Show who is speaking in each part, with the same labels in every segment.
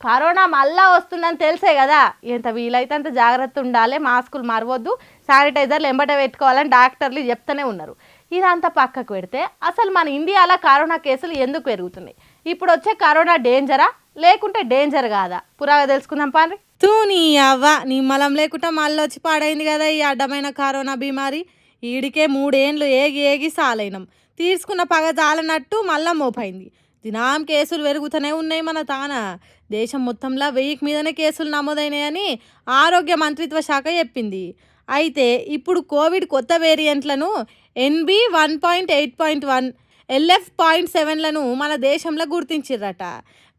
Speaker 1: Corona మళ్ళా వస్తుందని తెలిసే కదా ఎంత వీలైతే అంత జాగ్రత్త ఉండాలి, మాస్కులు మరవద్దు, శానిటైజర్లు ఎంబట పెట్టుకోవాలని డాక్టర్లు చెప్తూనే ఉన్నారు. ఇదంతా పక్కకు పెడితే అసలు మన ఇండియాలో కరోనా కేసులు ఎందుకు పెరుగుతున్నాయి? ఇప్పుడు వచ్చే కరోనా డేంజరా లేకుంటే డేంజర్ కాదా? పురాగా తెలుసుకుందాం పాండ్రి.
Speaker 2: తూ నీ అవ్వ నిమ్మలం లేకుండా మళ్ళీ వచ్చి పాడైంది కదా ఈ అడ్డమైన కరోనా బీమారి. ఈడికే 3 ఏండ్లు ఏగి ఏగి సాలైనం, తీసుకున్న పగ జాలనట్టు మళ్ళా మోపైంది. దినాం కేసులు పెరుగుతూనే ఉన్నాయి మన తాన. దేశం మొత్తంలో 1000కి మీదనే కేసులు నమోదైనాయని ఆరోగ్య మంత్రిత్వ శాఖ చెప్పింది. అయితే ఇప్పుడు కోవిడ్ కొత్త వేరియంట్లను NB.1.8.1 LF.7లను మన దేశంలో గుర్తించిర్రట.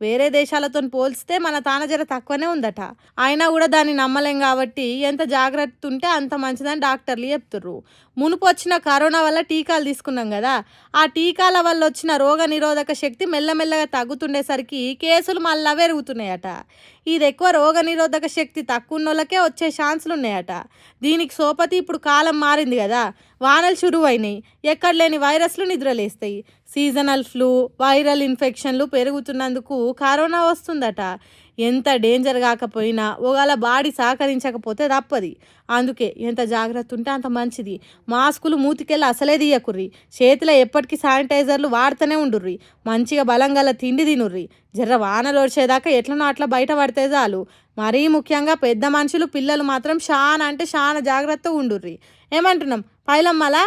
Speaker 2: వేరే దేశాలతో పోల్చితే మన తాన జర తక్కువనే ఉందట. అయినా కూడా దాన్ని నమ్మలేం కాబట్టి ఎంత జాగ్రత్త ఉంటే అంత మంచిదని డాక్టర్లు చెప్తుర్రు. మునుపు వచ్చిన కరోనా వల్ల టీకాలు తీసుకున్నాం కదా, ఆ టీకాల వల్ల వచ్చిన రోగ నిరోధక శక్తి మెల్లమెల్లగా తగ్గుతుండేసరికి కేసులు మళ్ళా పెరుగుతున్నాయట. ఇది ఎక్కువ రోగ నిరోధక శక్తి తక్కువ ఉన్నోళ్ళకే వచ్చే ఛాన్సులు ఉన్నాయట. దీనికి సోపతి ఇప్పుడు కాలం మారింది కదా, వానలు షురువు అయినాయి, ఎక్కడ లేని వైరస్లు నిద్రలేస్తాయి, సీజనల్ ఫ్లూ, వైరల్ ఇన్ఫెక్షన్లు పెరుగుతున్నందుకు కరోనా వస్తుందట. ఎంత డేంజర్ కాకపోయినా ఒకవేళ బాడీ సహకరించకపోతే తప్పది. అందుకే ఎంత జాగ్రత్త ఉంటే అంత మంచిది. మాస్కులు మూతికెళ్ళి అసలే తీయకుర్రి, చేతిలో ఎప్పటికీ శానిటైజర్లు వాడుతూనే ఉండుర్రి, మంచిగా బలం గల తిండి తినుర్రి, జర్ర వానలు వచ్చేదాకా ఎట్లనో అట్లా బయట పడితే చాలు. మరీ ముఖ్యంగా పెద్ద మనుషులు పిల్లలు మాత్రం చాలా అంటే చాలా జాగ్రత్తగా ఉండుర్రి. ఏమంటున్నాం పైలమ్మలా?